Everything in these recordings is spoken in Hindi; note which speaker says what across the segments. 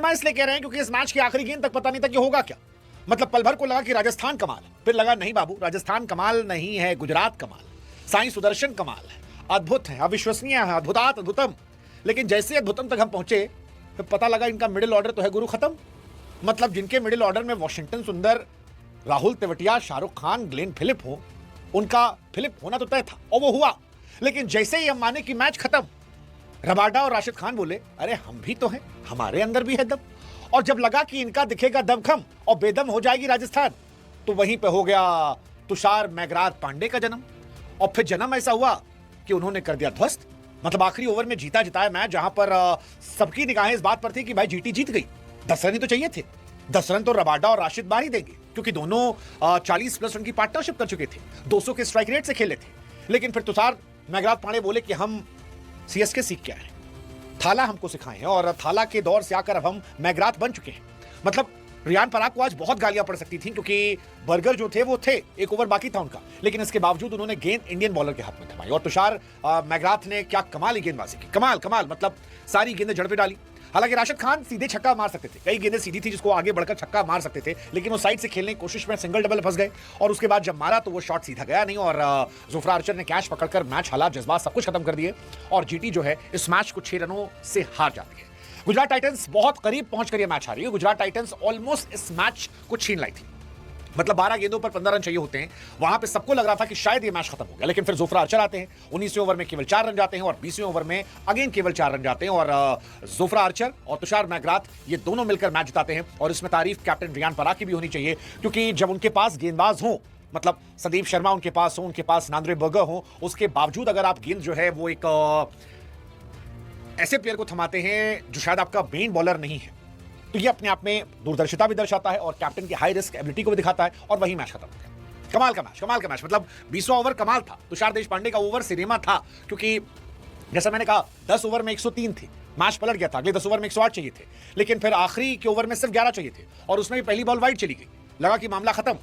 Speaker 1: मैं इसलिए कह रहे हैं क्योंकि इस मैच की आखिरी गेंद तक पता नहीं था कि होगा क्या। मतलब पल भर को लगा कि राजस्थान कमाल है, फिर लगा नहीं बाबू, राजस्थान कमाल नहीं है, गुजरात कमाल है, साई सुदर्शन कमाल है, अद्भुत है, अविश्वसनीय है, अद्भुतात अद्भुतम। लेकिन जैसे अद्भुतम तक हम पहुंचे तो पता लगा इनका मिडिल ऑर्डर तो है गुरु खत्म। मतलब जिनके मिडिल ऑर्डर में वॉशिंगटन सुंदर, राहुल तेवतिया, शाहरुख खान, ग्लेन फिलिप हो, उनका फिलिप होना तो तय था और वो हुआ। लेकिन जैसे ही हम माने कि मैच खत्म, रबाडा और राशिद खान बोले अरे हम भी तो हैं, हमारे अंदर भी है दम। और जब लगा कि इनका दिखेगा दमखम और बेदम हो जाएगी राजस्थान, तो वहीं पे हो गया तुषार मैगराथ पांडे का जन्म। और फिर जन्म ऐसा हुआ कि उन्होंने कर दिया ध्वस्त। मतलब आखिरी ओवर में जीता जिताया मैच, जहां पर सबकी निगाहें इस बात पर थी कि भाई जीटी जीत गई, 10 रन ही तो चाहिए थे। 10 रन तो रबाडा और राशिद बार ही देंगे क्योंकि दोनों 40+ रन की पार्टनरशिप कर चुके थे, 200 के स्ट्राइक रेट से खेले थे। लेकिन फिर तुषार मैगराथ पांडे बोले कि हम सीएसके सीख के आए हैं, थाला हमको सिखाए हैं और थाला के दौर से आकर अब हम मैगराथ बन चुके हैं। मतलब रियान पराग को आज बहुत गालियां पड़ सकती थी क्योंकि बर्गर जो थे वो थे, एक ओवर बाकी था उनका, लेकिन इसके बावजूद उन्होंने गेंद इंडियन बॉलर के हाथ में थमाई। और तुषार मैगराथ ने क्या कमाल ही गेंदबाजी की, कमाल कमाल, मतलब सारी गेंदें जड़ पे डाली। हालांकि राशिद खान सीधे छक्का मार सकते थे, कई गेंदें सीधी थी जिसको आगे बढ़कर छक्का मार सकते थे, लेकिन वो साइड से खेलने की कोशिश में सिंगल डबल फंस गए। और उसके बाद जब मारा तो वो शॉट सीधा गया नहीं और जोफ्रा आर्चर ने कैच पकड़कर मैच, हालात, जज्बात सब कुछ खत्म कर दिए और जीटी जो है इस मैच को 6 रनों से हार जाती है। गुजरात टाइटंस बहुत करीब पहुंचकर यह मैच हारी है। गुजरात टाइटंस ऑलमोस्ट इस मैच को छीन लाई थी। मतलब 12 गेंदों पर 15 रन चाहिए होते हैं, वहां पे सबको लग रहा था कि शायद ये मैच खत्म हो गया। लेकिन फिर जोफ्रा आर्चर आते हैं, 19वें ओवर में केवल 4 रन जाते हैं और 20वें ओवर में अगेन केवल 4 रन जाते हैं और जोफ्रा आर्चर और तुषार मैगराथ ये दोनों मिलकर मैच जिताते हैं। और इसमें तारीफ कैप्टन रियान पराग की भी होनी चाहिए क्योंकि जब उनके पास गेंदबाज हो, मतलब संदीप शर्मा उनके पास हो, उनके पास नांद्रे बर्गर हो, उसके बावजूद अगर आप गेंद जो है वो एक ऐसे प्लेयर को थमाते हैं जो शायद आपका मेन बॉलर नहीं है, तो ये अपने आप में दूरदर्शिता भी दर्शाता है और कैप्टन की हाई रिस्क एबिलिटी को भी दिखाता है। और वही मैच खत्म हो गया। कमाल का मैच, कमाल का मैच। मतलब 20वां ओवर कमाल था, तुषार देशपांडे का ओवर सिनेमा था क्योंकि जैसा मैंने कहा 10 ओवर में 103 थे, मैच पलट गया था, अगले 10 ओवर में 108 चाहिए थे, लेकिन फिर आखिरी के ओवर में सिर्फ 11 चाहिए थे और उसमें भी पहली बॉल वाइड चली गई, लगा कि मामला खत्म।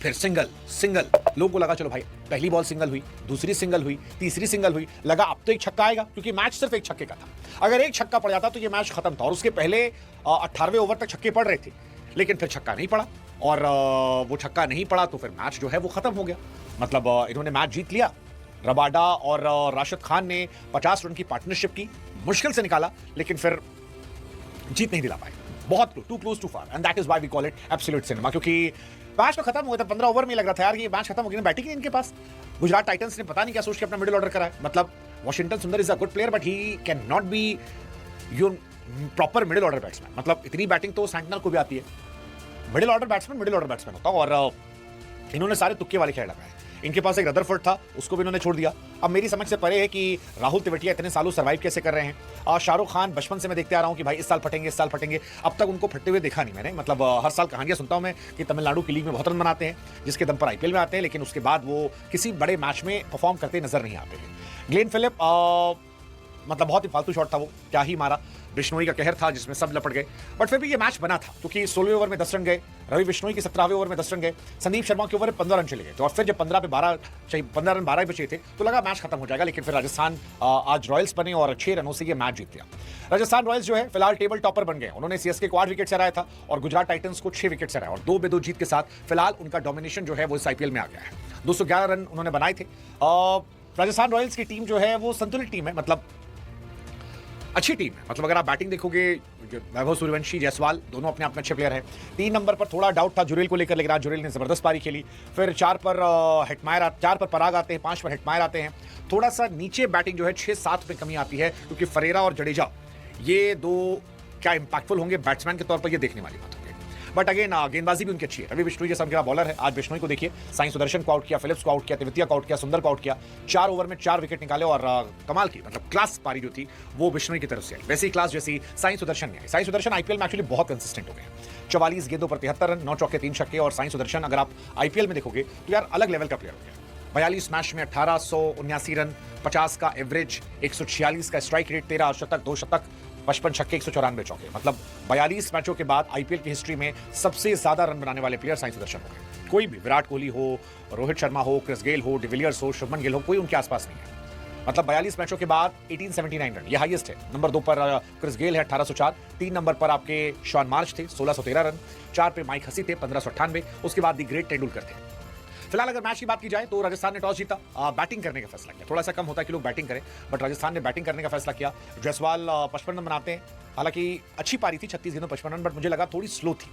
Speaker 1: फिर सिंगल सिंगल, लोगों को लगा चलो भाई पहली बॉल सिंगल हुई, दूसरी सिंगल हुई, तीसरी सिंगल हुई, लगा अब तो एक छक्का आएगा क्योंकि मैच सिर्फ एक छक्के का था। अगर एक छक्का पड़ जाता तो ये मैच खत्म था। और उसके पहले 18वें ओवर तक छक्के पड़ रहे थे, लेकिन फिर छक्का नहीं पड़ा और वो छक्का नहीं पड़ा तो फिर मैच जो है वो खत्म हो गया। मतलब इन्होंने मैच जीत लिया। रबाडा और राशिद खान ने 50 रन की पार्टनरशिप की, मुश्किल से निकाला, लेकिन फिर जीत नहीं दिला पाए। बहुत too close too far, and that is why we call it absolute cinema. क्योंकि मैच तो खत्म हो गया था, 15 ओवर में लग रहा था यार ये मैच खत्म हो गया, बैटिंग नहीं इनके पास। गुजरात टाइटंस ने पता नहीं क्या सोच के अपना मिडिल ऑर्डर करा है। मतलब वॉशिंगटन सुंदर is a good player but he can not be your proper middle order batsman. मतलब इतनी बैटिंग तो सैंटनर को भी आती है। मिडिल ऑर्डर बैट्समैन होता है और इन्होंने सारे तुक्के वाले खेल लगाए। इनके पास एक रदरफोर्ड था, उसको भी इन्होंने छोड़ दिया। अब मेरी समझ से परे है कि राहुल तेवतिया इतने सालों सर्वाइव कैसे कर रहे हैं। और शाहरुख खान बचपन से मैं देखते आ रहा हूं कि भाई इस साल फटेंगे, इस साल फटेंगे, अब तक उनको फटते हुए देखा नहीं मैंने। मतलब हर साल कहानियां सुनता हूं मैं कि तमिलनाडु की लीग में बहुत रन बनाते हैं जिसके दम पर आईपीएल में आते हैं, लेकिन उसके बाद वो किसी बड़े मैच में परफॉर्म करते नजर नहीं आते हैं। ग्लेन फिलिप मतलब बहुत ही फालतू शॉट था वो, क्या ही मारा। बिश्नोई का कहर था जिसमें सब लपट गए, बट फिर भी ये मैच बना था क्योंकि 16वें ओवर में 10 रन गए, रवि बिश्नोई के 17वें ओवर में 10 रन गए, संदीप शर्मा के ओवर में 15 रन चले गए। तो और फिर जब 15 रन 12 बचे थे तो लगा मैच खत्म हो जाएगा, लेकिन फिर राजस्थान आज रॉयल्स बने और 6 रनों से ये मैच जीत गया। राजस्थान रॉयल्स जो है फिलहाल टेबल टॉपर बन गए। उन्होंने सीएसके को 8 विकेट से हराया था और गुजरात टाइटंस को 6 विकेट से हराया और 2-2 जीत के साथ फिलहाल उनका डोमिनेशन जो है वो इस आईपीएल में आ गया है। 211 रन उन्होंने बनाए थे। राजस्थान रॉयल्स की टीम जो है वो संतुलित टीम है, मतलब अच्छी टीम है। मतलब अगर आप बैटिंग देखोगे, वैभव सूर्यवंशी, जायसवाल दोनों अपने आप में अच्छे प्लेयर हैं। 3 नंबर पर थोड़ा डाउट था जुरेल को लेकर, लेकिन आज जुरेल ने जबरदस्त पारी खेली। फिर 4 पर पराग आते हैं, 5 पर हिटमायर आते हैं। थोड़ा सा नीचे बैटिंग जो है 6-7 में कमी आती है क्योंकि फरेरा और जडेजा ये दो क्या इंपैक्टफुल होंगे बैट्समैन के तौर पर, ये देखने वाली बात होगी। बट अगेन गेंदबाजी भी उनकी अच्छी है। रवि बिश्नोई जैसा उनका बॉलर है। आज बिश्नोई को देखिए, साई सुदर्शन को आउट किया, फिलिप्स को आउट किया, तेवतिया को आउट किया, सुंदर को आउट किया। 4 ओवर में 4 विकेट निकाले और कमाल की, मतलब क्लास पारी जो थी वो बिश्नोई की तरफ से आई, वैसी क्लास जैसी साई सुदर्शन ने आई। साई सुदर्शन आईपीएल में एक्चुअली बहुत कंसिस्टेंट हो गए। 44 गेंदों पर 73 रन, 9 चौके 3 छक्के। और साई सुदर्शन अगर आप आईपीएल में देखोगे तो यार अलग लेवल का प्लेयर हो गया। 42 मैच में 1879 रन, 50 का एवरेज, 146 का स्ट्राइक रेट, 13 शतक, 2 शतक, 55 छक्के, 194 चौके। मतलब 42 मैचों के बाद आईपीएल की हिस्ट्री में सबसे ज्यादा रन बनाने वाले प्लेयर साई सुदर्शन हो गए। कोई भी, विराट कोहली हो, रोहित शर्मा हो, क्रिस गेल हो, डिविलियर्स हो, शुभमन गिल हो, कोई उनके आसपास नहीं है। मतलब 42 मैचों के बाद 1879 रन, ये हाईएस्ट है। नंबर 2 पर क्रिस गेल है 1804, 3 नंबर पर आपके शॉन मार्च थे 1613 रन, 4 पे माइक हसी थे 1598, उसके बाद दी ग्रेट तेंदुलकर थे। फिलहाल अगर मैच की बात की जाए तो राजस्थान ने टॉस जीता, बैटिंग करने का फैसला किया। थोड़ा सा कम होता है कि लोग बैटिंग करें, बट राजस्थान ने बैटिंग करने का फैसला किया। जायसवाल 55 रन बनाते हैं, हालांकि अच्छी पारी थी 36 गेंदों 55 रन, बट मुझे लगा थोड़ी स्लो थी।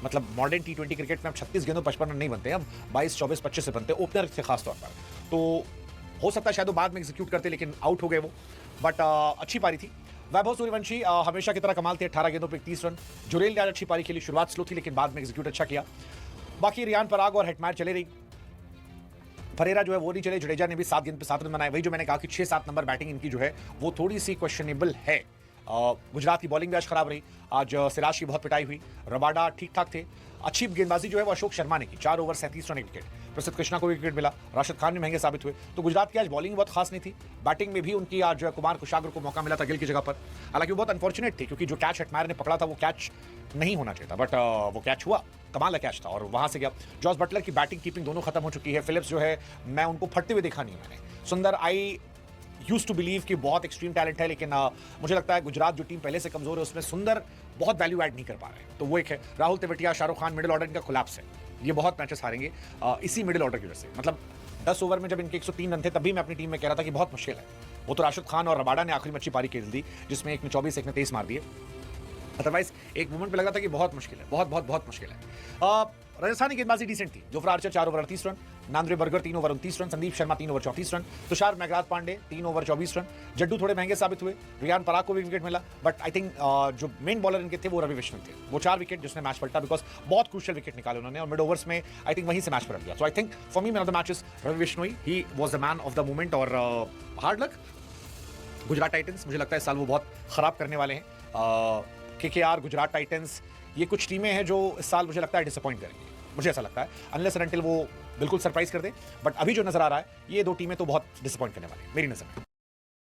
Speaker 1: मतलब मॉडर्न T20 क्रिकेट में अब 36 गेंदों 55 रन नहीं बनते, अब 22, 24, 25 से बनते, ओपनर से खास तौर पर। तो हो सकता है शायद वो बाद में एग्जीक्यूट करते, लेकिन आउट हो गए वो, बट अच्छी पारी थी। वैभव सूर्यवंशी हमेशा की तरह कमाल थे, 18 गेंदों पर 31 रन। जुरेल ने आज अच्छी पारी खेली, शुरुआत स्लो थी लेकिन बाद में एग्जीक्यूट अच्छा किया। बाकी रियान पराग और हेटमायर चले रही, फरेरा जो है वो नहीं चले। जडेजा ने भी 7 गेंद पे 7 रन बनाए। वही जो मैंने कहा कि 6-7 नंबर बैटिंग इनकी जो है वो थोड़ी सी क्वेश्चनेबल है। गुजरात की बॉलिंग भी आज खराब रही, आज सिराज की बहुत पिटाई हुई, रबाडा ठीक ठाक थे। अच्छी गेंदबाजी जो है वो अशोक शर्मा ने की, 4 ओवर 37 रन, 1 विकेट। प्रसिद्ध कृष्णा को भी विकेट मिला, राशिद खान भी महंगे साबित हुए। तो गुजरात की आज बॉलिंग बहुत खास नहीं थी, बैटिंग में भी उनकी आज कुमार कुशागर को मौका मिला था गिल की जगह पर। हालांकि वो बहुत अनफॉर्चुनेट थी क्योंकि जो कैच हेटमायर ने पकड़ा था वो कैच नहीं होना चाहिए था, बट वो कैच हुआ, कमाल का कैच था और वहां से गया। जॉस बटलर की बैटिंग कीपिंग दोनों खत्म हो चुकी है। फिलिप्स जो है मैं उनको फटते हुए देखा नहीं मैंने। सुंदर आई यूज टू बिलीव कि बहुत एक्सट्रीम टैलेंट है, लेकिन मुझे लगता है गुजरात जो टीम पहले से कमजोर है उसमें सुंदर बहुत वैल्यू ऐड नहीं कर पा रहे हैं। तो वो एक है। राहुल तेवतिया, शाहरुख खान, मिडिल ऑर्डर इनका कोलैप्स है, ये बहुत मैचेस हारेंगे इसी मिडिल ऑर्डर की वजह से। मतलब 10 ओवर में जब इनके 103 रन थे तभी मैं अपनी टीम में कह रहा था कि बहुत मुश्किल है। वो तो राशिद खान और रबाडा ने आखिरी में अच्छी पारी खेल दी, जिसमें एक ने 24, एक ने 23 मार दिए। अदरवाइज एक मोमेंट पे लगा था कि बहुत मुश्किल है, बहुत बहुत बहुत मुश्किल है। राजस्थानी गेंदबाजी डिसेंट थी। Jofra Archer 4 over 38 run, Nandre Burger 3 over 29 run, Sandeep Sharma 3 over 34 run, Tushar Meghraj Pande 3 over 24 run. Jaddu थोड़े महंगे साबित हुए, रियान पराग को भी विकेट मिला, बट आई थिंक जो मेन बॉलर इनके थे वो रवि बिश्नोई थे। वो 4 विकेट जिसने मैच पलटा, बिकॉज बहुत क्रूशियल विकेट निकाले उन्होंने और मिड ओवर्स में आई थिंक वहीं से मैच पलट गया। So I think for me man of the matches Ravi Bishnoi, he was the man of the moment. और हार्ड लक गुजरात टाइटंस, मुझे लगता है इस साल वो बहुत खराब करने वाले हैं। KKR, गुजरात टाइटंस, ये कुछ टीमें हैं जो इस साल मुझे लगता है डिसअपॉइंट करेंगी, मुझे ऐसा लगता है, अनलेस एंड अनटिल वो बिल्कुल सरप्राइज कर दे। बट अभी जो नजर आ रहा है ये 2 टीमें तो बहुत डिसअपॉइंट करने वाली है मेरी नजर में।